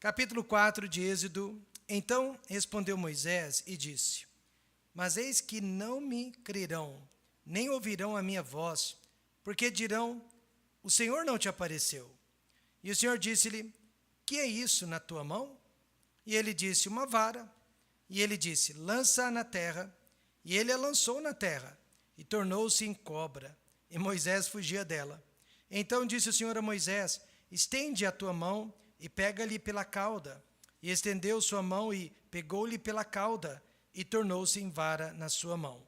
Capítulo 4 de Êxodo. Então respondeu Moisés e disse: Mas eis que não me crerão, nem ouvirão a minha voz, porque dirão: o Senhor não te apareceu. E o Senhor disse-lhe: que é isso na tua mão? E ele disse: uma vara. E ele disse: lança-a na terra. E ele a lançou na terra, e tornou-se em cobra, e Moisés fugia dela. Então disse o Senhor a Moisés: estende a tua mão e pega-lhe pela cauda. E estendeu sua mão e pegou-lhe pela cauda, e tornou-se em vara na sua mão.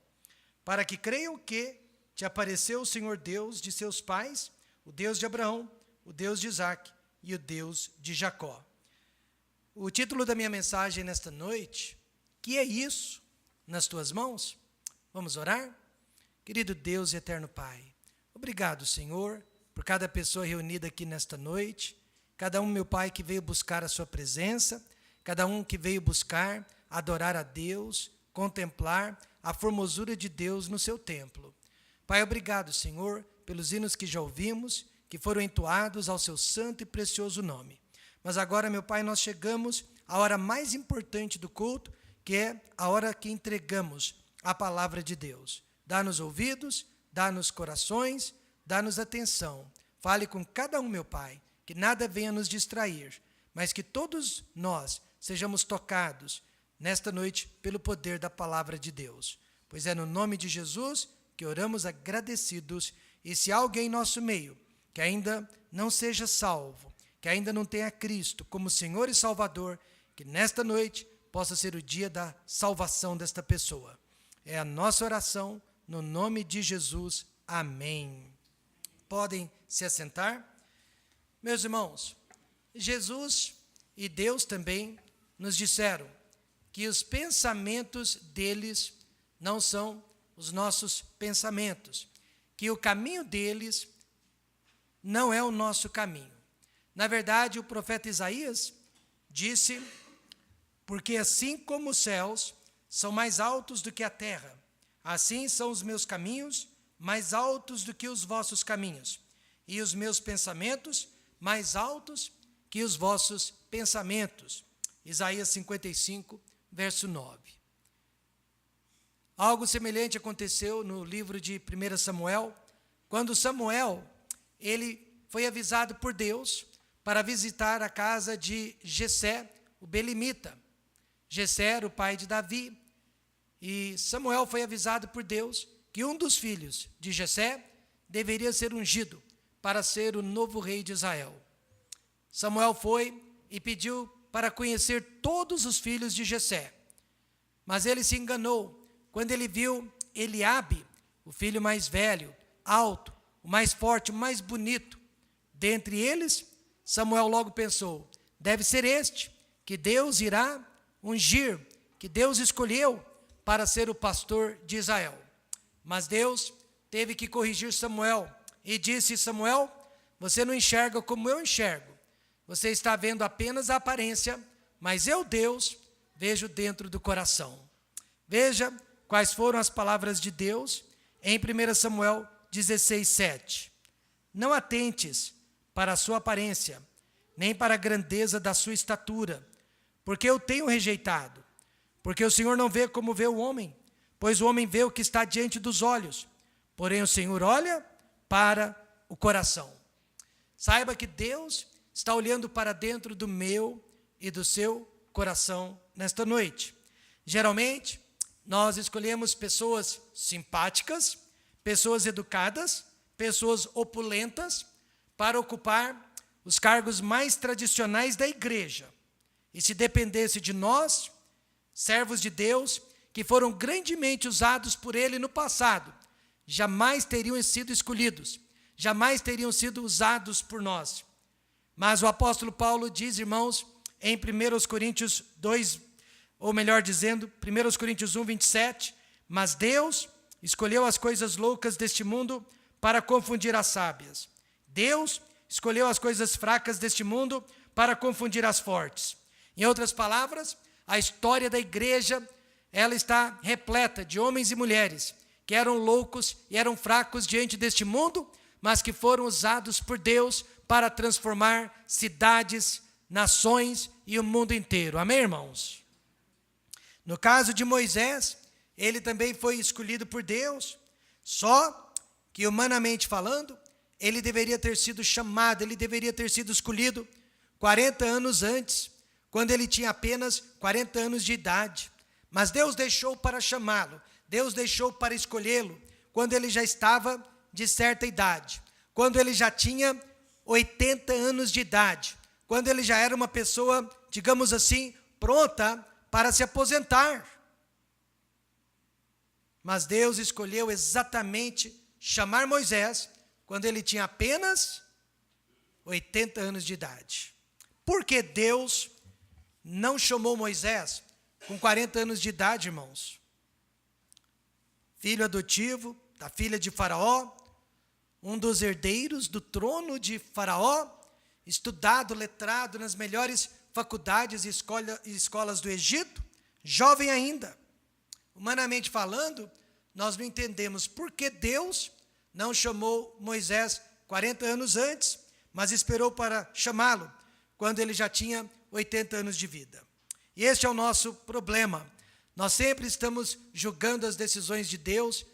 Para que creiam que te apareceu o Senhor Deus de seus pais, o Deus de Abraão, o Deus de Isaque e o Deus de Jacó. O título da minha mensagem nesta noite: que é isso nas tuas mãos? Vamos orar? Querido Deus e eterno Pai, obrigado, Senhor, por cada pessoa reunida aqui nesta noite, cada um, meu Pai, que veio buscar a sua presença, cada um que veio buscar adorar a Deus, contemplar a formosura de Deus no seu templo. Pai, obrigado, Senhor, pelos hinos que já ouvimos, que foram entoados ao seu santo e precioso nome. Mas agora, meu Pai, nós chegamos à hora mais importante do culto, que é a hora que entregamos a palavra de Deus. Dá-nos ouvidos, dá-nos corações, dá-nos atenção. Fale com cada um, meu Pai, que nada venha nos distrair, mas que todos nós sejamos tocados nesta noite pelo poder da palavra de Deus. Pois é no nome de Jesus que oramos agradecidos. E se há alguém em nosso meio que ainda não seja salvo, que ainda não tenha Cristo como Senhor e Salvador, que nesta noite possa ser o dia da salvação desta pessoa. É a nossa oração no nome de Jesus. Amém. Podem se assentar? Meus irmãos, Jesus e Deus também nos disseram que os pensamentos deles não são os nossos pensamentos, que o caminho deles não é o nosso caminho. Na verdade, o profeta Isaías disse: porque assim como os céus são mais altos do que a terra, assim são os meus caminhos mais altos do que os vossos caminhos, e os meus pensamentos mais altos que os vossos pensamentos. Isaías 55, verso 9. Algo semelhante aconteceu no livro de 1 Samuel, quando Samuel, ele foi avisado por Deus para visitar a casa de Jessé, o belemita. Jessé era o pai de Davi, e Samuel foi avisado por Deus que um dos filhos de Jessé deveria ser ungido para ser o novo rei de Israel. Samuel foi e pediu para conhecer todos os filhos de Jessé, mas ele se enganou quando ele viu Eliabe, o filho mais velho, alto, o mais forte, o mais bonito. Dentre eles, Samuel logo pensou: deve ser este que Deus irá ungir, que Deus escolheu para ser o pastor de Israel. Mas Deus teve que corrigir Samuel e disse: Samuel, você não enxerga como eu enxergo. Você está vendo apenas a aparência, mas eu, Deus, vejo dentro do coração. Veja quais foram as palavras de Deus em 1 Samuel 16, 7. Não atentes para a sua aparência, nem para a grandeza da sua estatura, porque eu tenho rejeitado. Porque o Senhor não vê como vê o homem, pois o homem vê o que está diante dos olhos, porém o Senhor olha para o coração. Saiba que Deus está olhando para dentro do meu e do seu coração nesta noite. Geralmente, nós escolhemos pessoas simpáticas, pessoas educadas, pessoas opulentas, para ocupar os cargos mais tradicionais da igreja. E se dependesse de nós, servos de Deus, que foram grandemente usados por Ele no passado, jamais teriam sido escolhidos, jamais teriam sido usados por nós. Mas o apóstolo Paulo diz, irmãos, em 1 Coríntios 2, ou melhor dizendo, 1 Coríntios 1, 27, mas Deus escolheu as coisas loucas deste mundo para confundir as sábias. Deus escolheu as coisas fracas deste mundo para confundir as fortes. Em outras palavras, a história da igreja, ela está repleta de homens e mulheres que eram loucos e eram fracos diante deste mundo, mas que foram usados por Deus para transformar cidades, nações e o mundo inteiro. Amém, irmãos? No caso de Moisés, ele também foi escolhido por Deus, só que humanamente falando, ele deveria ter sido chamado, ele deveria ter sido escolhido 40 anos antes, quando ele tinha apenas 40 anos de idade. Mas Deus deixou para chamá-lo, Deus deixou para escolhê-lo, quando ele já estava de certa idade, quando ele já tinha 80 anos de idade, quando ele já era uma pessoa, digamos assim, pronta para se aposentar. Mas Deus escolheu exatamente chamar Moisés quando ele tinha apenas 80 anos de idade. Por que Deus não chamou Moisés com 40 anos de idade, irmãos? Filho adotivo da filha de Faraó, um dos herdeiros do trono de Faraó, estudado, letrado nas melhores faculdades e escolas do Egito, jovem ainda. Humanamente falando, nós não entendemos por que Deus não chamou Moisés 40 anos antes, mas esperou para chamá-lo quando ele já tinha 80 anos de vida. E este é o nosso problema. Nós sempre estamos julgando as decisões de Deus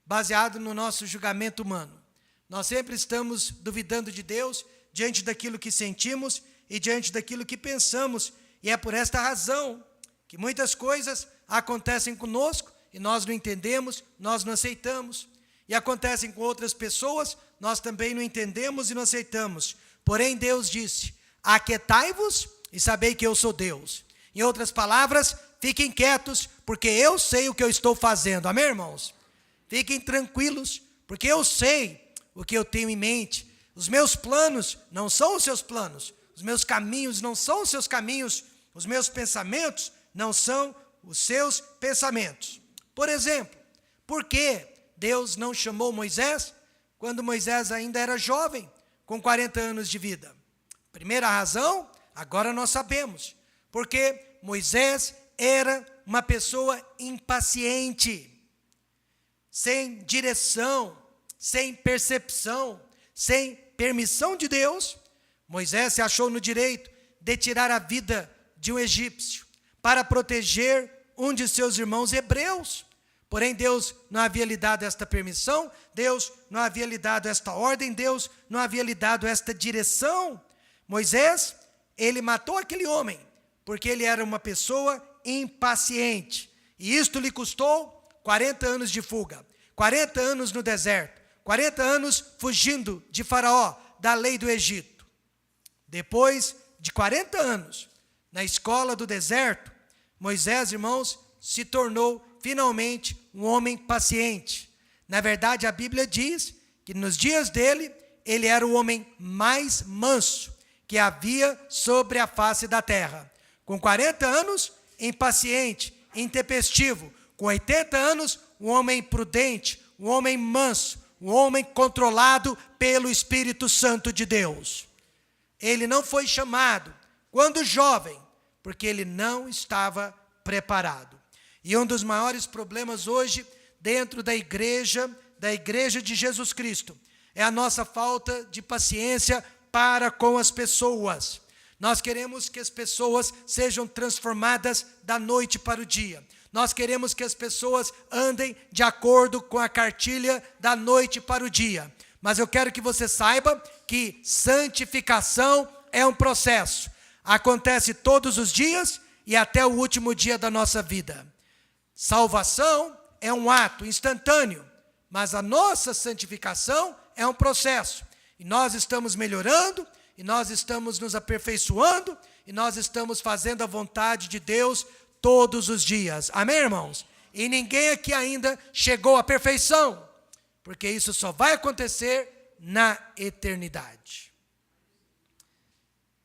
baseado no nosso julgamento humano. Nós sempre estamos duvidando de Deus diante daquilo que sentimos e diante daquilo que pensamos. E é por esta razão que muitas coisas acontecem conosco e nós não entendemos, nós não aceitamos. E acontecem com outras pessoas, nós também não entendemos e não aceitamos. Porém, Deus disse: aquietai-vos e sabei que eu sou Deus. Em outras palavras, fiquem quietos, porque eu sei o que eu estou fazendo. Amém, irmãos? Fiquem tranquilos, porque eu sei o que eu tenho em mente. Os meus planos não são os seus planos. Os meus caminhos não são os seus caminhos. Os meus pensamentos não são os seus pensamentos. Por exemplo, por que Deus não chamou Moisés quando Moisés ainda era jovem, com 40 anos de vida? Primeira razão, agora nós sabemos. Porque Moisés era uma pessoa impaciente, sem direção, sem percepção, sem permissão de Deus. Moisés se achou no direito de tirar a vida de um egípcio para proteger um de seus irmãos hebreus. Porém, Deus não havia lhe dado esta permissão, Deus não havia lhe dado esta ordem, Deus não havia lhe dado esta direção. Moisés, ele matou aquele homem, porque ele era uma pessoa impaciente. E isto lhe custou 40 anos de fuga, 40 anos no deserto, 40 anos fugindo de Faraó, da lei do Egito. Depois de 40 anos na escola do deserto, Moisés, irmãos, se tornou finalmente um homem paciente. Na verdade, a Bíblia diz que nos dias dele, ele era o homem mais manso que havia sobre a face da terra. Com 40 anos, impaciente, intempestivo. Com 80 anos, um homem prudente, um homem manso, um homem controlado pelo Espírito Santo de Deus. Ele não foi chamado quando jovem, porque ele não estava preparado. E um dos maiores problemas hoje, dentro da igreja de Jesus Cristo, é a nossa falta de paciência para com as pessoas. Nós queremos que as pessoas sejam transformadas da noite para o dia. Nós queremos que as pessoas andem de acordo com a cartilha da noite para o dia. Mas eu quero que você saiba que santificação é um processo. Acontece todos os dias e até o último dia da nossa vida. Salvação é um ato instantâneo, mas a nossa santificação é um processo. E nós estamos melhorando, e nós estamos nos aperfeiçoando, e nós estamos fazendo a vontade de Deus todos os dias. Amém, irmãos? E ninguém aqui ainda chegou à perfeição, porque isso só vai acontecer na eternidade.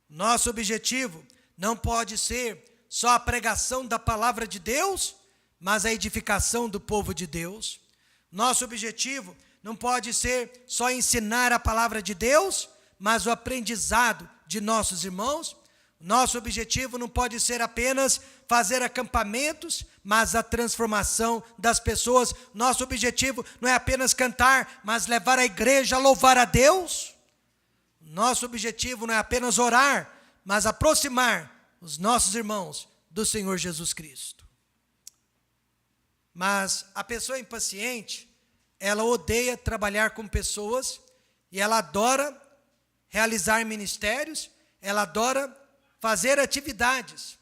Nosso objetivo não pode ser só a pregação da palavra de Deus, mas a edificação do povo de Deus. Nosso objetivo não pode ser só ensinar a palavra de Deus, mas o aprendizado de nossos irmãos. Nosso objetivo não pode ser apenas fazer acampamentos, mas a transformação das pessoas. Nosso objetivo não é apenas cantar, mas levar a igreja a louvar a Deus. Nosso objetivo não é apenas orar, mas aproximar os nossos irmãos do Senhor Jesus Cristo. Mas a pessoa impaciente, ela odeia trabalhar com pessoas e ela adora realizar ministérios, ela adora fazer atividades,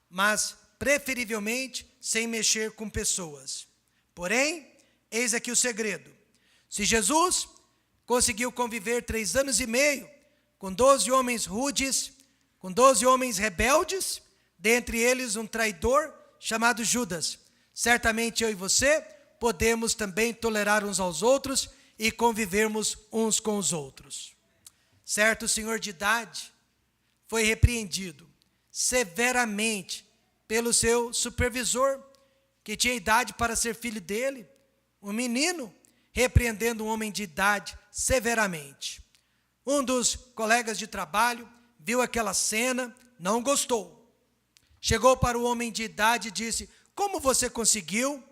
mas preferivelmente sem mexer com pessoas. Porém, eis aqui o segredo. Se Jesus conseguiu conviver 3 anos e meio com 12 homens rudes, com 12 homens rebeldes, dentre eles um traidor chamado Judas, certamente eu e você podemos também tolerar uns aos outros e convivermos uns com os outros. Certo senhor de idade foi repreendido severamente pelo seu supervisor, que tinha idade para ser filho dele, um menino, repreendendo um homem de idade severamente. Um dos colegas de trabalho viu aquela cena, não gostou. Chegou para o homem de idade e disse: como você conseguiu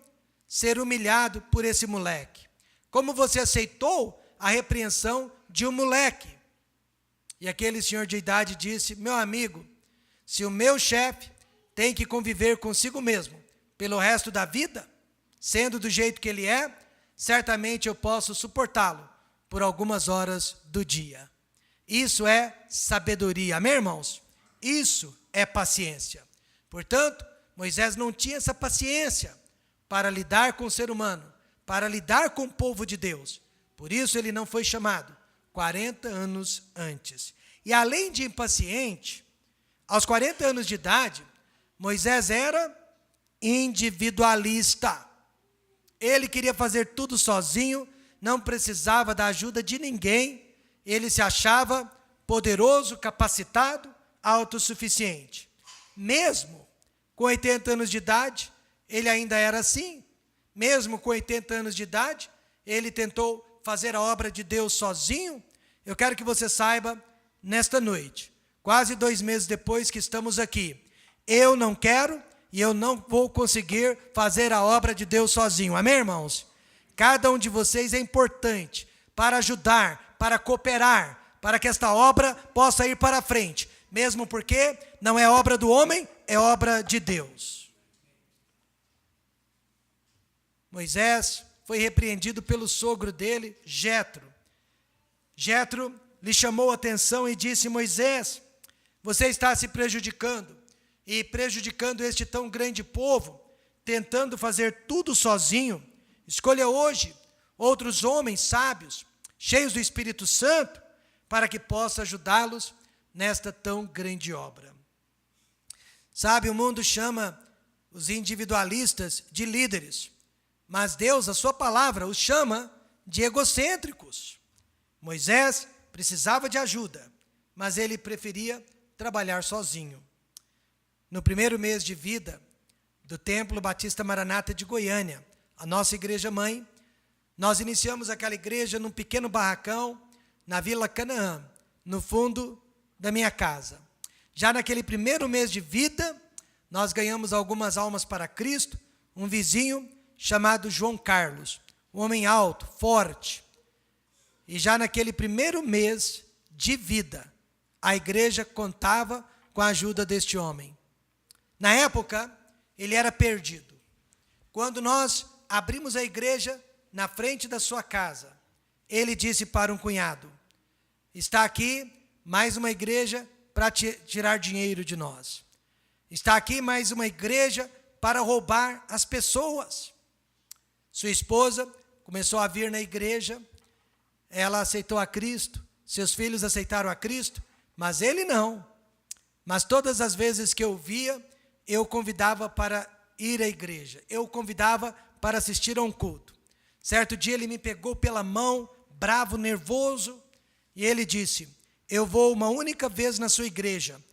ser humilhado por esse moleque? Como você aceitou a repreensão de um moleque? E aquele senhor de idade disse: meu amigo, se o meu chefe tem que conviver consigo mesmo pelo resto da vida, sendo do jeito que ele é, certamente eu posso suportá-lo por algumas horas do dia. Isso é sabedoria, amém, irmãos? Isso é paciência. Portanto, Moisés não tinha essa paciência para lidar com o ser humano, para lidar com o povo de Deus. Por isso ele não foi chamado 40 anos antes. E além de impaciente, aos 40 anos de idade, Moisés era individualista. Ele queria fazer tudo sozinho, não precisava da ajuda de ninguém. Ele se achava poderoso, capacitado, autossuficiente. Mesmo com 80 anos de idade, ele ainda era assim. Mesmo com 80 anos de idade, ele tentou fazer a obra de Deus sozinho. Eu quero que você saiba, nesta noite, quase 2 meses depois que estamos aqui, eu não quero e eu não vou conseguir fazer a obra de Deus sozinho. Amém, irmãos? Cada um de vocês é importante para ajudar, para cooperar, para que esta obra possa ir para frente. Mesmo porque não é obra do homem, é obra de Deus. Moisés foi repreendido pelo sogro dele, Jetro. Jetro lhe chamou a atenção e disse: Moisés, você está se prejudicando e prejudicando este tão grande povo, tentando fazer tudo sozinho. Escolha hoje outros homens sábios, cheios do Espírito Santo, para que possa ajudá-los nesta tão grande obra. Sabe, o mundo chama os individualistas de líderes, mas Deus, a sua palavra, os chama de egocêntricos. Moisés precisava de ajuda, mas ele preferia trabalhar sozinho. No primeiro mês de vida do Templo Batista Maranata de Goiânia, a nossa igreja mãe, nós iniciamos aquela igreja num pequeno barracão na Vila Canaã, no fundo da minha casa. Já naquele primeiro mês de vida, nós ganhamos algumas almas para Cristo, um vizinho chamado João Carlos, um homem alto, forte. E já naquele primeiro mês de vida, a igreja contava com a ajuda deste homem. Na época, ele era perdido. Quando nós abrimos a igreja na frente da sua casa, ele disse para um cunhado: está aqui mais uma igreja para tirar dinheiro de nós. Está aqui mais uma igreja para roubar as pessoas. Sua esposa começou a vir na igreja, ela aceitou a Cristo, seus filhos aceitaram a Cristo, mas ele não. Mas todas as vezes que eu via, eu convidava para ir à igreja, eu convidava para assistir a um culto. Certo dia ele me pegou pela mão, bravo, nervoso, e ele disse: eu vou uma única vez na sua igreja,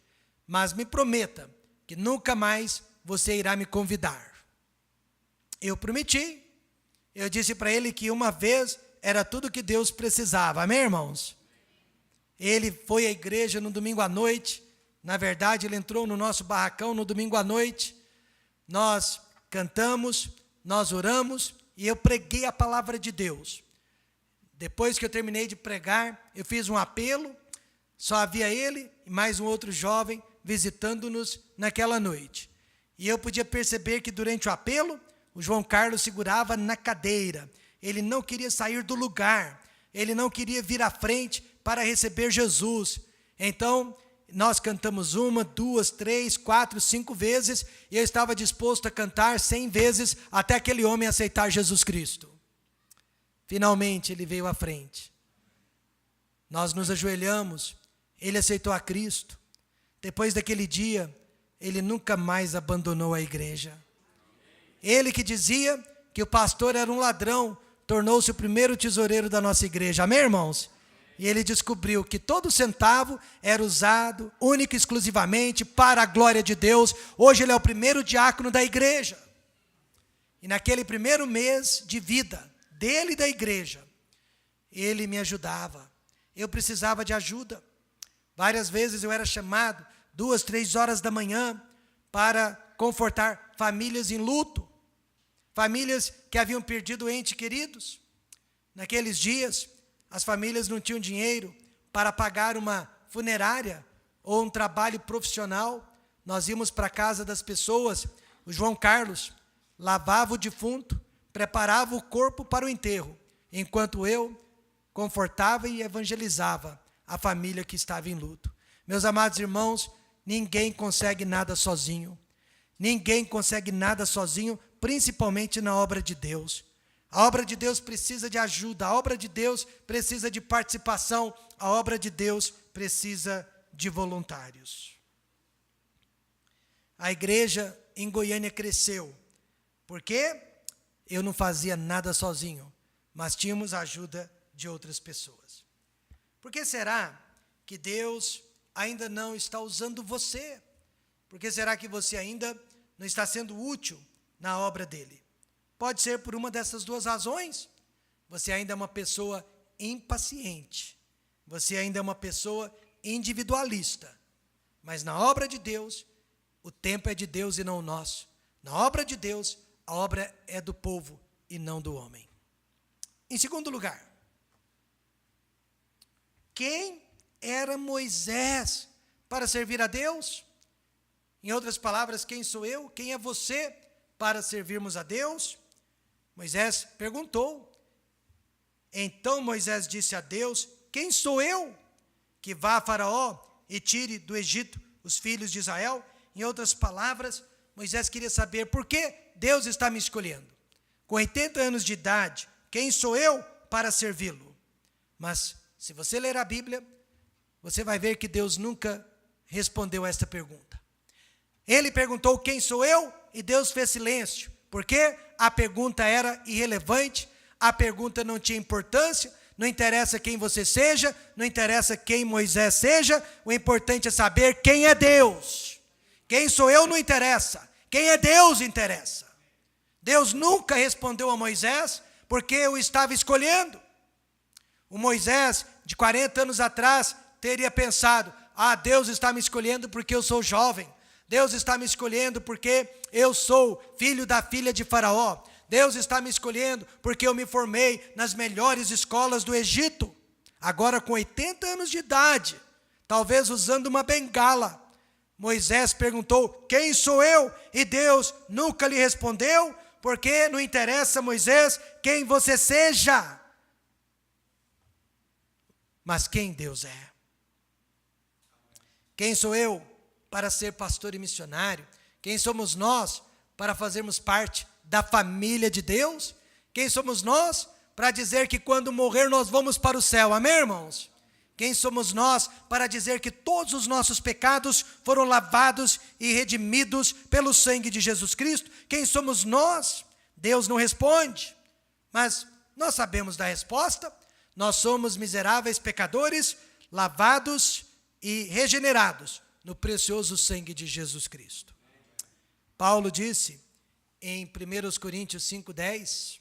mas me prometa que nunca mais você irá me convidar. Eu prometi. Eu disse para ele que uma vez era tudo que Deus precisava. Amém, irmãos? Ele foi à igreja no domingo à noite. Na verdade, ele entrou no nosso barracão no domingo à noite. Nós cantamos, nós oramos e eu preguei a palavra de Deus. Depois que eu terminei de pregar, eu fiz um apelo Só havia ele e mais um outro jovem visitando-nos naquela noite. E eu podia perceber que durante o apelo, o João Carlos segurava na cadeira. Ele não queria sair do lugar. Ele não queria vir à frente para receber Jesus. Então, nós cantamos 1, 2, 3, 4, 5 vezes, e eu estava disposto a cantar 100 vezes até aquele homem aceitar Jesus Cristo. Finalmente, ele veio à frente. Nós nos ajoelhamos, ele aceitou a Cristo. Depois daquele dia, ele nunca mais abandonou a igreja. Ele que dizia que o pastor era um ladrão, tornou-se o primeiro tesoureiro da nossa igreja. Amém, irmãos? E ele descobriu que todo centavo era usado única e exclusivamente para a glória de Deus. Hoje ele é o primeiro diácono da igreja. E naquele primeiro mês de vida dele e da igreja, ele me ajudava. Eu precisava de ajuda. Várias vezes eu era chamado 2, 3 horas da manhã para confortar famílias em luto. Famílias que haviam perdido entes queridos. Naqueles dias, as famílias não tinham dinheiro para pagar uma funerária ou um trabalho profissional. Nós íamos para a casa das pessoas. O João Carlos lavava o defunto, preparava o corpo para o enterro, enquanto eu confortava e evangelizava a família que estava em luto. Meus amados irmãos, ninguém consegue nada sozinho. Ninguém consegue nada sozinho, principalmente na obra de Deus. A obra de Deus precisa de ajuda, a obra de Deus precisa de participação, a obra de Deus precisa de voluntários. A igreja em Goiânia cresceu, porque eu não fazia nada sozinho, mas tínhamos a ajuda de outras pessoas. Por que será que Deus ainda não está usando você? Por que será que você ainda não está sendo útil na obra dele? Pode ser por uma dessas duas razões. Você ainda é uma pessoa impaciente. Você ainda é uma pessoa individualista. Mas na obra de Deus, o tempo é de Deus e não nosso. Na obra de Deus, a obra é do povo e não do homem. Em segundo lugar, quem era Moisés para servir a Deus? Em outras palavras, quem sou eu? Quem é você para servirmos a Deus? Moisés perguntou. Então Moisés disse a Deus: quem sou eu que vá a Faraó e tire do Egito os filhos de Israel? Em outras palavras, Moisés queria saber por que Deus está me escolhendo. Com 80 anos de idade, quem sou eu para servi-lo? Mas se você ler a Bíblia, você vai ver que Deus nunca respondeu a esta pergunta. Ele perguntou quem sou eu e Deus fez silêncio, porque a pergunta era irrelevante, a pergunta não tinha importância, não interessa quem você seja, não interessa quem Moisés seja, o importante é saber quem é Deus. Quem sou eu não interessa, quem é Deus interessa. Deus nunca respondeu a Moisés porque o estava escolhendo. O Moisés, de 40 anos atrás, teria pensado: Deus está me escolhendo porque eu sou jovem. Deus está me escolhendo porque eu sou filho da filha de Faraó. Deus está me escolhendo porque eu me formei nas melhores escolas do Egito. Agora, com 80 anos de idade, talvez usando uma bengala, Moisés perguntou: quem sou eu? E Deus nunca lhe respondeu, porque não interessa, Moisés, quem você seja, mas quem Deus é. Quem sou eu para ser pastor e missionário? Quem somos nós para fazermos parte da família de Deus? Quem somos nós para dizer que quando morrer nós vamos para o céu? Amém, irmãos? Quem somos nós para dizer que todos os nossos pecados foram lavados e redimidos pelo sangue de Jesus Cristo? Quem somos nós? Deus não responde, mas nós sabemos da resposta. Nós somos miseráveis pecadores, lavados e regenerados no precioso sangue de Jesus Cristo. Paulo disse em 1 Coríntios 5:10,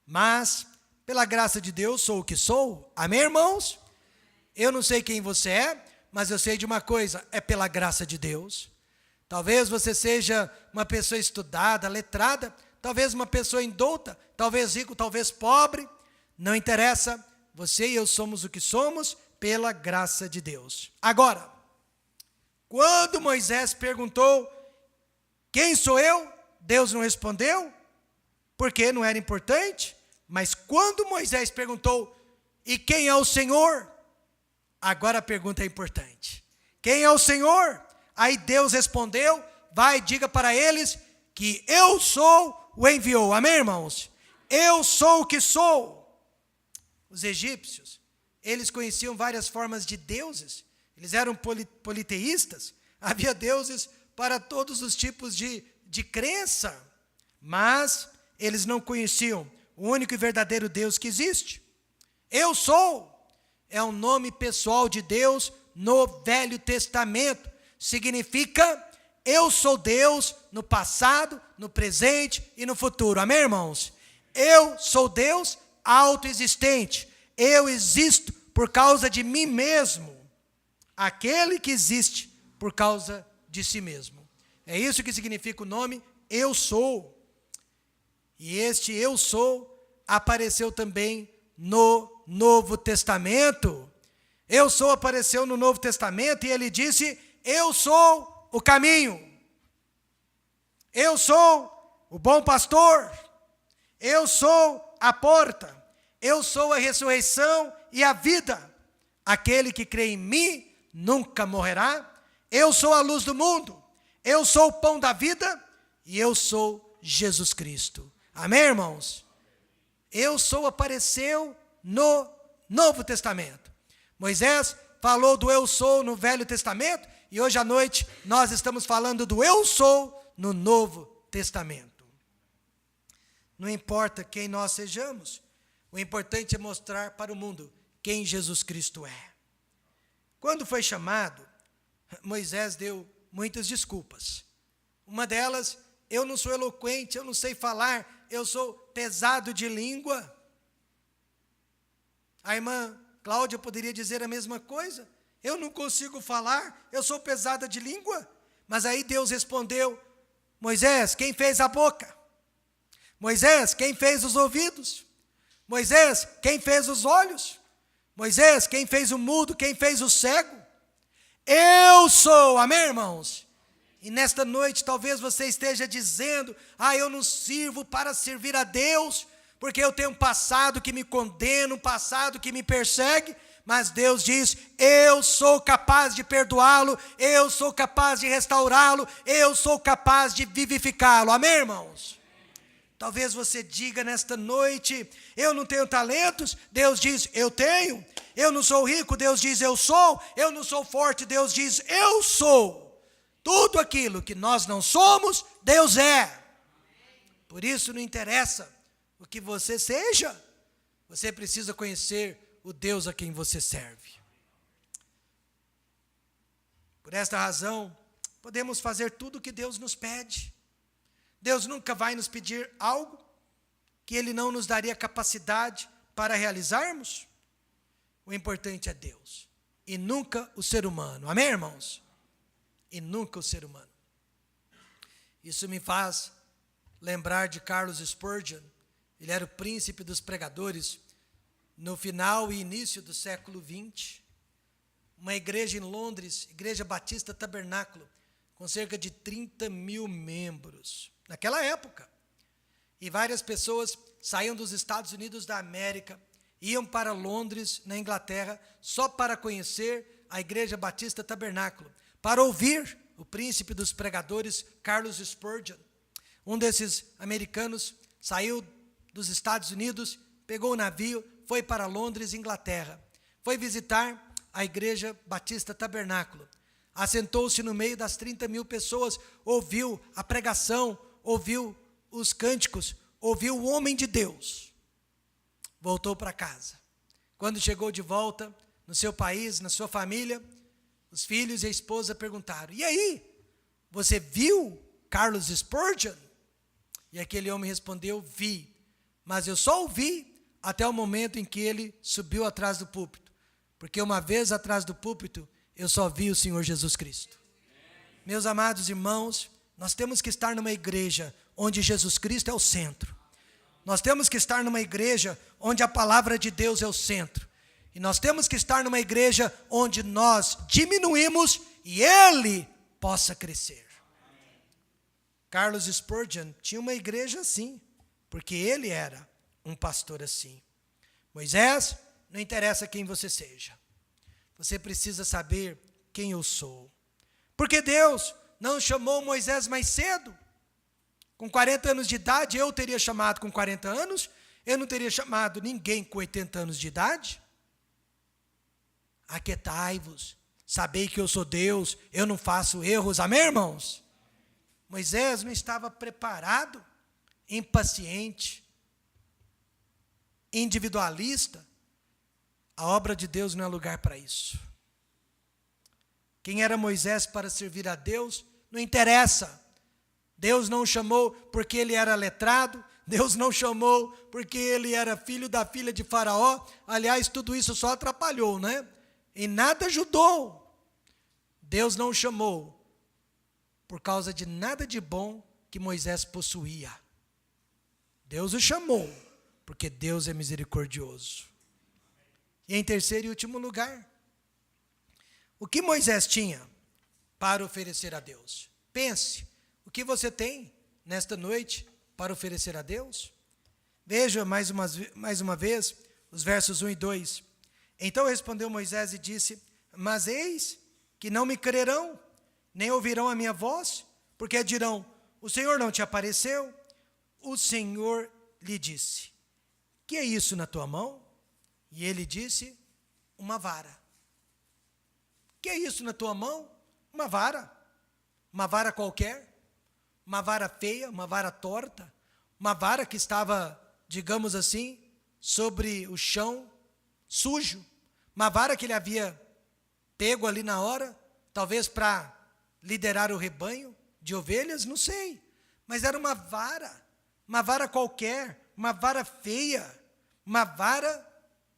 mas pela graça de Deus sou o que sou. Amém, irmãos? Eu não sei quem você é, mas eu sei de uma coisa: é pela graça de Deus. Talvez você seja uma pessoa estudada, letrada, talvez uma pessoa indouta, talvez rico, talvez pobre, não interessa. Você e eu somos o que somos pela graça de Deus. Agora, quando Moisés perguntou, quem sou eu? Deus não respondeu, porque não era importante. Mas quando Moisés perguntou, e quem é o Senhor? Agora a pergunta é importante. Quem é o Senhor? Aí Deus respondeu, vai, diga para eles que eu sou o enviou. Amém, irmãos? Eu sou o que sou. Os egípcios, eles conheciam várias formas de deuses. Eles eram politeístas. Havia deuses para todos os tipos de crença. Mas eles não conheciam o único e verdadeiro Deus que existe. Eu sou é um nome pessoal de Deus no Velho Testamento. Significa eu sou Deus no passado, no presente e no futuro. Amém, irmãos? Eu sou Deus autoexistente. Eu existo por causa de mim mesmo. Aquele que existe por causa de si mesmo. É isso que significa o nome eu sou. E este eu sou apareceu também no Novo Testamento. Eu sou apareceu no Novo Testamento e ele disse, eu sou o caminho. Eu sou o bom pastor. Eu sou a porta. Eu sou a ressurreição e a vida. Aquele que crê em mim nunca morrerá. Eu sou a luz do mundo. Eu sou o pão da vida. E eu sou Jesus Cristo. Amém, irmãos? Eu sou apareceu no Novo Testamento. Moisés falou do eu sou no Velho Testamento. E hoje à noite nós estamos falando do eu sou no Novo Testamento. Não importa quem nós sejamos. O importante é mostrar para o mundo quem Jesus Cristo é. Quando foi chamado, Moisés deu muitas desculpas. Uma delas, eu não sou eloquente, eu não sei falar, eu sou pesado de língua. A irmã Cláudia poderia dizer a mesma coisa. Eu não consigo falar, eu sou pesada de língua. Mas aí Deus respondeu, Moisés, quem fez a boca? Moisés, quem fez os ouvidos? Moisés, quem fez os olhos? Moisés, quem fez o mudo, quem fez o cego? Eu sou, amém, irmãos? E nesta noite talvez você esteja dizendo, eu não sirvo para servir a Deus, porque eu tenho um passado que me condena, um passado que me persegue. Mas Deus diz, eu sou capaz de perdoá-lo, eu sou capaz de restaurá-lo, eu sou capaz de vivificá-lo, amém, irmãos? Talvez você diga nesta noite, eu não tenho talentos, Deus diz, eu tenho. Eu não sou rico, Deus diz, eu sou. Eu não sou forte, Deus diz, eu sou. Tudo aquilo que nós não somos, Deus é. Por isso não interessa o que você seja, você precisa conhecer o Deus a quem você serve. Por esta razão, podemos fazer tudo o que Deus nos pede. Deus nunca vai nos pedir algo que Ele não nos daria capacidade para realizarmos. O importante é Deus e nunca o ser humano. Amém, irmãos? E nunca o ser humano. Isso me faz lembrar de Charles Spurgeon. Ele era o príncipe dos pregadores no final e início do século XX. Uma igreja em Londres, Igreja Batista Tabernáculo, com cerca de 30 mil membros. Naquela época, e várias pessoas saíam dos Estados Unidos da América, iam para Londres, na Inglaterra, só para conhecer a Igreja Batista Tabernáculo, para ouvir o príncipe dos pregadores, Charles Spurgeon. Um desses americanos saiu dos Estados Unidos, pegou o navio, foi para Londres, Inglaterra, foi visitar a Igreja Batista Tabernáculo, assentou-se no meio das 30 mil pessoas, ouviu a pregação, ouviu os cânticos, ouviu o homem de Deus, voltou para casa. Quando chegou de volta no seu país, na sua família, os filhos e a esposa perguntaram, e aí, você viu Charles Spurgeon? E aquele homem respondeu, vi, mas eu só o vi até o momento em que ele subiu atrás do púlpito, porque uma vez atrás do púlpito, eu só vi o Senhor Jesus Cristo. Meus amados irmãos, nós temos que estar numa igreja onde Jesus Cristo é o centro. Nós temos que estar numa igreja onde a palavra de Deus é o centro. E nós temos que estar numa igreja onde nós diminuímos e Ele possa crescer. Carlos Spurgeon tinha uma igreja assim, porque ele era um pastor assim. Moisés, não interessa quem você seja. Você precisa saber quem eu sou. Porque Deus não chamou Moisés mais cedo. Com 40 anos de idade, eu teria chamado com 40 anos, eu não teria chamado ninguém com 80 anos de idade. Aquietai-vos, sabei que eu sou Deus, eu não faço erros, amém, irmãos? Moisés não estava preparado, impaciente, individualista. A obra de Deus não é lugar para isso. Quem era Moisés para servir a Deus, não interessa. Deus não o chamou porque ele era letrado, Deus não chamou porque ele era filho da filha de Faraó. Aliás, tudo isso só atrapalhou, né? E nada ajudou. Deus não o chamou por causa de nada de bom que Moisés possuía. Deus o chamou porque Deus é misericordioso. E em terceiro e último lugar, o que Moisés tinha para oferecer a Deus? Pense, o que você tem nesta noite para oferecer a Deus? Veja mais uma vez os versos 1 e 2. Então respondeu Moisés e disse: mas eis que não me crerão, nem ouvirão a minha voz, porque dirão: o Senhor não te apareceu. O Senhor lhe disse: que é isso na tua mão? E ele disse: uma vara. Que é isso na tua mão? Uma vara. Uma vara qualquer, uma vara feia, uma vara torta, uma vara que estava, digamos assim, sobre o chão, sujo, uma vara que ele havia pego ali na hora, talvez para liderar o rebanho de ovelhas, não sei, mas era uma vara qualquer, uma vara feia, uma vara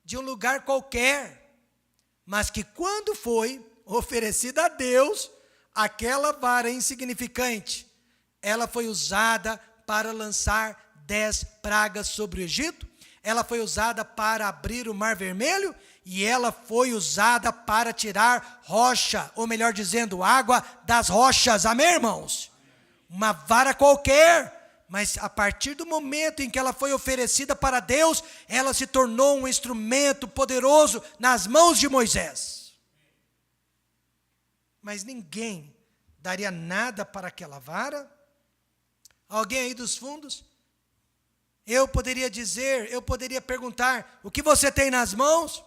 de um lugar qualquer, mas que quando foi oferecida a Deus, aquela vara insignificante, ela foi usada para lançar 10 pragas sobre o Egito, ela foi usada para abrir o Mar Vermelho, e ela foi usada para tirar rocha, ou melhor dizendo, água das rochas, amém, irmãos? Uma vara qualquer, mas a partir do momento em que ela foi oferecida para Deus, ela se tornou um instrumento poderoso nas mãos de Moisés. Mas ninguém daria nada para aquela vara. Alguém aí dos fundos? Eu poderia perguntar: o que você tem nas mãos?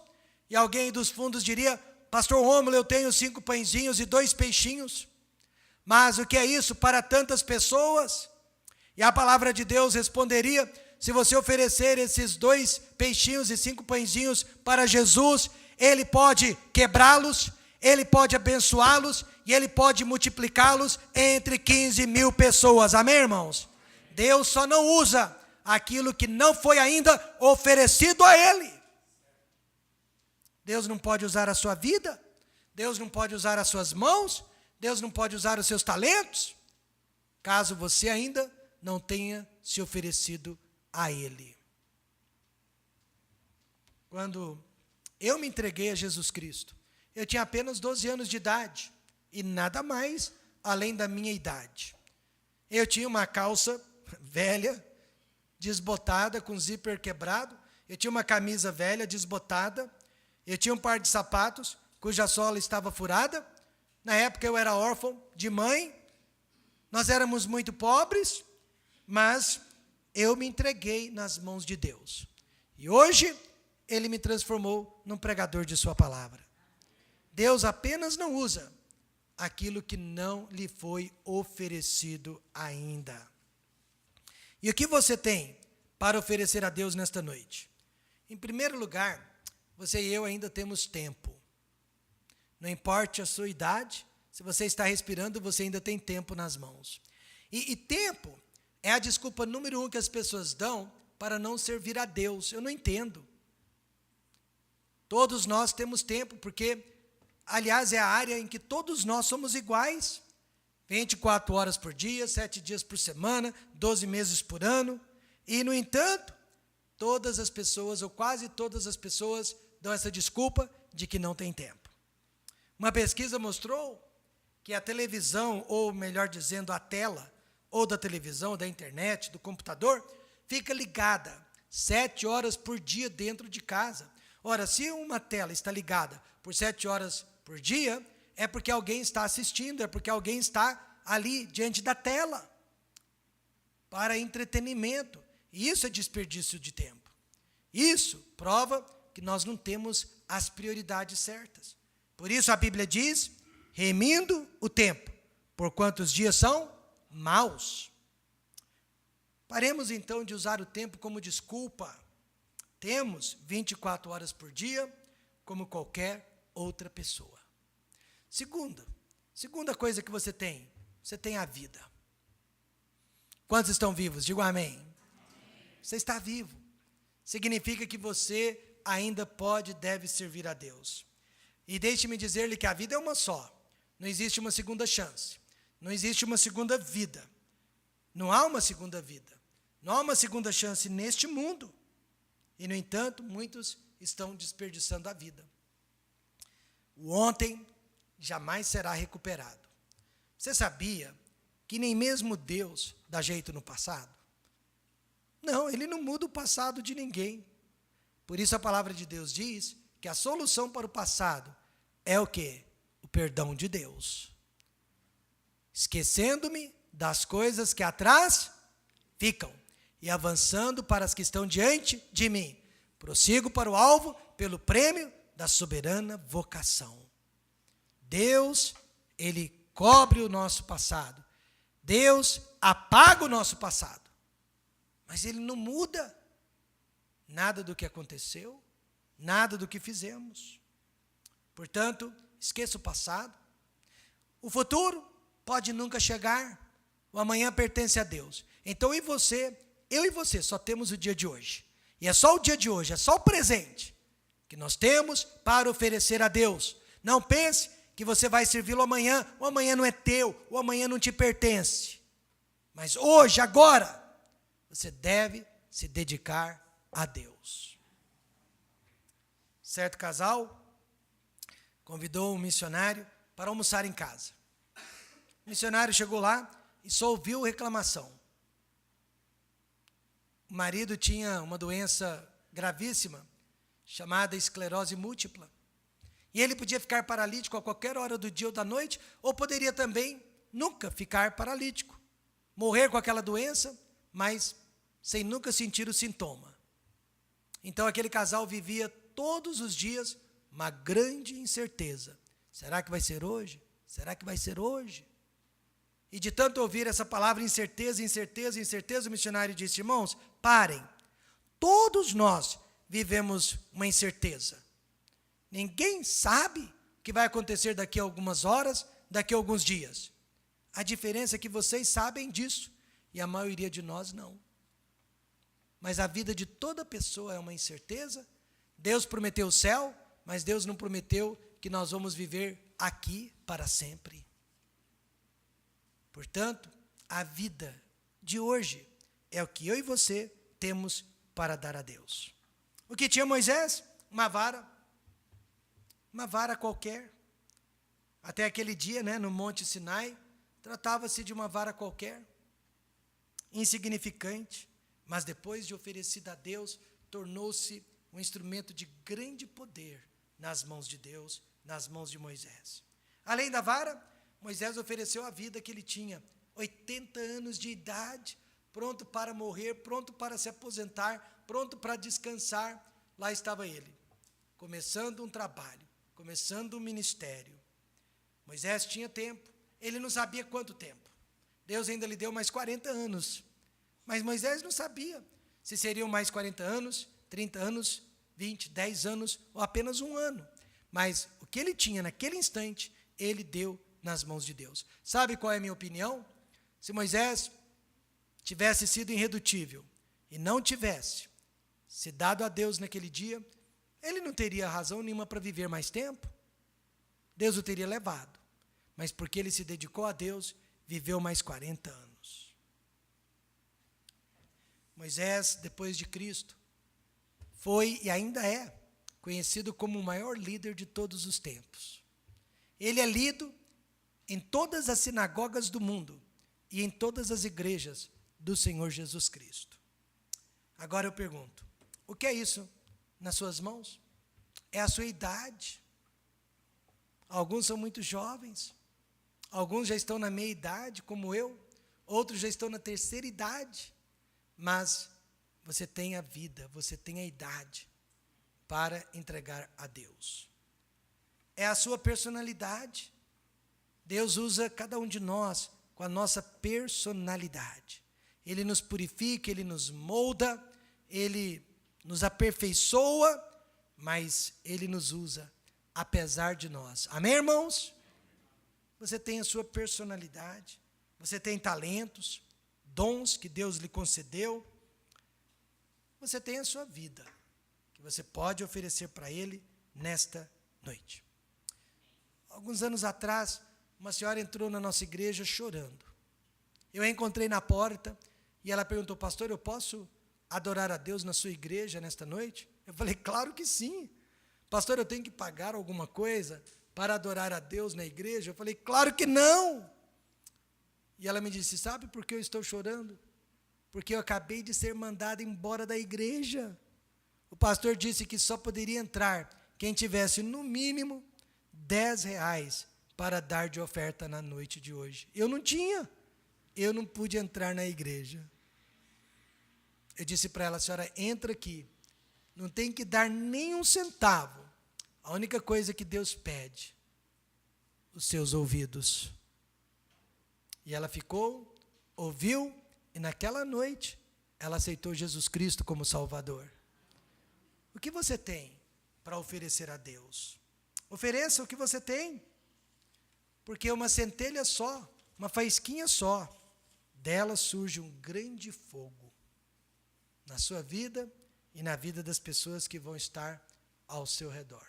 E alguém aí dos fundos diria: pastor Rômulo, eu tenho 5 pãezinhos e 2 peixinhos. Mas o que é isso para tantas pessoas? E a palavra de Deus responderia: se você oferecer esses 2 peixinhos e 5 pãezinhos para Jesus, Ele pode quebrá-los, Ele pode abençoá-los e Ele pode multiplicá-los entre 15 mil pessoas. Amém, irmãos? Deus só não usa aquilo que não foi ainda oferecido a Ele. Deus não pode usar a sua vida, Deus não pode usar as suas mãos, Deus não pode usar os seus talentos, caso você ainda não tenha se oferecido a Ele. Quando eu me entreguei a Jesus Cristo, eu tinha apenas 12 anos de idade, e nada mais além da minha idade. Eu tinha uma calça velha, desbotada, com zíper quebrado, eu tinha uma camisa velha, desbotada, eu tinha um par de sapatos, cuja sola estava furada. Na época eu era órfão de mãe, nós éramos muito pobres, mas eu me entreguei nas mãos de Deus. E hoje, Ele me transformou num pregador de sua palavra. Deus apenas não usa aquilo que não lhe foi oferecido ainda. E o que você tem para oferecer a Deus nesta noite? Em primeiro lugar, você e eu ainda temos tempo. Não importa a sua idade, se você está respirando, você ainda tem tempo nas mãos. E tempo é a desculpa número 1 que as pessoas dão para não servir a Deus. Eu não entendo. Todos nós temos tempo, porque, aliás, é a área em que todos nós somos iguais. 24 horas por dia, 7 dias por semana, 12 meses por ano. E, no entanto, todas as pessoas, ou quase todas as pessoas, dão essa desculpa de que não tem tempo. Uma pesquisa mostrou que a televisão, ou melhor dizendo, a tela, ou da televisão, ou da internet, do computador, fica ligada 7 horas por dia dentro de casa. Ora, se uma tela está ligada por 7 horas por dia, é porque alguém está assistindo, é porque alguém está ali diante da tela para entretenimento. E isso é desperdício de tempo. Isso prova que nós não temos as prioridades certas. Por isso a Bíblia diz, remindo o tempo, porquanto os dias são maus. Paremos então de usar o tempo como desculpa. Temos 24 horas por dia, como qualquer outra pessoa. Segunda coisa que você tem a vida. Quantos estão vivos? Digam amém. Você está vivo. Significa que você ainda pode e deve servir a Deus. E deixe-me dizer-lhe que a vida é uma só. Não existe uma segunda chance. Não existe uma segunda vida. Não há uma segunda vida. Não há uma segunda chance neste mundo. E, no entanto, muitos estão desperdiçando a vida. O ontem jamais será recuperado. Você sabia que nem mesmo Deus dá jeito no passado? Não, Ele não muda o passado de ninguém. Por isso a palavra de Deus diz que a solução para o passado é o quê? O perdão de Deus. Esquecendo-me das coisas que atrás ficam e avançando para as que estão diante de mim. Prossigo para o alvo pelo prêmio da soberana vocação. Deus, Ele cobre o nosso passado. Deus apaga o nosso passado. Mas Ele não muda nada do que aconteceu, nada do que fizemos. Portanto, esqueça o passado. O futuro pode nunca chegar. O amanhã pertence a Deus. Então, eu e você, só temos o dia de hoje. E é só o dia de hoje, é só o presente que nós temos para oferecer a Deus. Não pense que você vai servi-lo amanhã. O amanhã não é teu, o amanhã não te pertence. Mas hoje, agora, você deve se dedicar a Deus. Certo casal convidou um missionário para almoçar em casa. O missionário chegou lá e só ouviu reclamação. O marido tinha uma doença gravíssima, chamada esclerose múltipla. E ele podia ficar paralítico a qualquer hora do dia ou da noite, ou poderia também nunca ficar paralítico. Morrer com aquela doença, mas sem nunca sentir o sintoma. Então aquele casal vivia todos os dias uma grande incerteza. Será que vai ser hoje? Será que vai ser hoje? E de tanto ouvir essa palavra incerteza, incerteza, incerteza, o missionário disse, irmãos, parem. Todos nós vivemos uma incerteza. Ninguém sabe o que vai acontecer daqui a algumas horas, daqui a alguns dias. A diferença é que vocês sabem disso e a maioria de nós não. Mas a vida de toda pessoa é uma incerteza. Deus prometeu o céu, mas Deus não prometeu que nós vamos viver aqui para sempre. Portanto, a vida de hoje é o que eu e você temos para dar a Deus. O que tinha Moisés? Uma vara qualquer. Até aquele dia, no Monte Sinai, tratava-se de uma vara qualquer, insignificante, mas depois de oferecida a Deus, tornou-se um instrumento de grande poder nas mãos de Deus, nas mãos de Moisés. Além da vara, Moisés ofereceu a vida que ele tinha, 80 anos de idade, pronto para morrer, pronto para se aposentar, pronto para descansar. Lá estava ele, começando um trabalho, começando um ministério. Moisés tinha tempo, ele não sabia quanto tempo. Deus ainda lhe deu mais 40 anos, mas Moisés não sabia se seriam mais 40 anos, 30 anos, 20, 10 anos ou apenas um ano. Mas o que ele tinha naquele instante, ele deu nas mãos de Deus. Sabe qual é a minha opinião? Se Moisés tivesse sido irredutível e não tivesse se dado a Deus naquele dia, ele não teria razão nenhuma para viver mais tempo. Deus o teria levado. Mas porque ele se dedicou a Deus, viveu mais 40 anos. Moisés, depois de Cristo, foi e ainda é conhecido como o maior líder de todos os tempos. Ele é lido em todas as sinagogas do mundo e em todas as igrejas do Senhor Jesus Cristo. Agora eu pergunto, o que é isso nas suas mãos? É a sua idade. Alguns são muito jovens, alguns já estão na meia idade, como eu, outros já estão na terceira idade, mas você tem a vida, você tem a idade para entregar a Deus. É a sua personalidade. Deus usa cada um de nós com a nossa personalidade. Ele nos purifica, Ele nos molda, Ele nos aperfeiçoa, mas Ele nos usa apesar de nós. Amém, irmãos? Você tem a sua personalidade, você tem talentos, dons que Deus lhe concedeu, você tem a sua vida, que você pode oferecer para Ele nesta noite. Alguns anos atrás, uma senhora entrou na nossa igreja chorando. Eu a encontrei na porta e ela perguntou, pastor, eu posso adorar a Deus na sua igreja nesta noite? Eu falei, claro que sim. Pastor, eu tenho que pagar alguma coisa para adorar a Deus na igreja? Eu falei, claro que não. E ela me disse, sabe por que eu estou chorando? Porque eu acabei de ser mandada embora da igreja. O pastor disse que só poderia entrar quem tivesse no mínimo R$10 para dar de oferta na noite de hoje. Eu não tinha. Eu não pude entrar na igreja. Eu disse para ela, senhora, entra aqui. Não tem que dar nem um centavo. A única coisa que Deus pede, os seus ouvidos. E ela ficou, ouviu, e naquela noite, ela aceitou Jesus Cristo como Salvador. O que você tem para oferecer a Deus? Ofereça o que você tem. Porque uma centelha só, uma faísquinha só, dela surge um grande fogo na sua vida e na vida das pessoas que vão estar ao seu redor.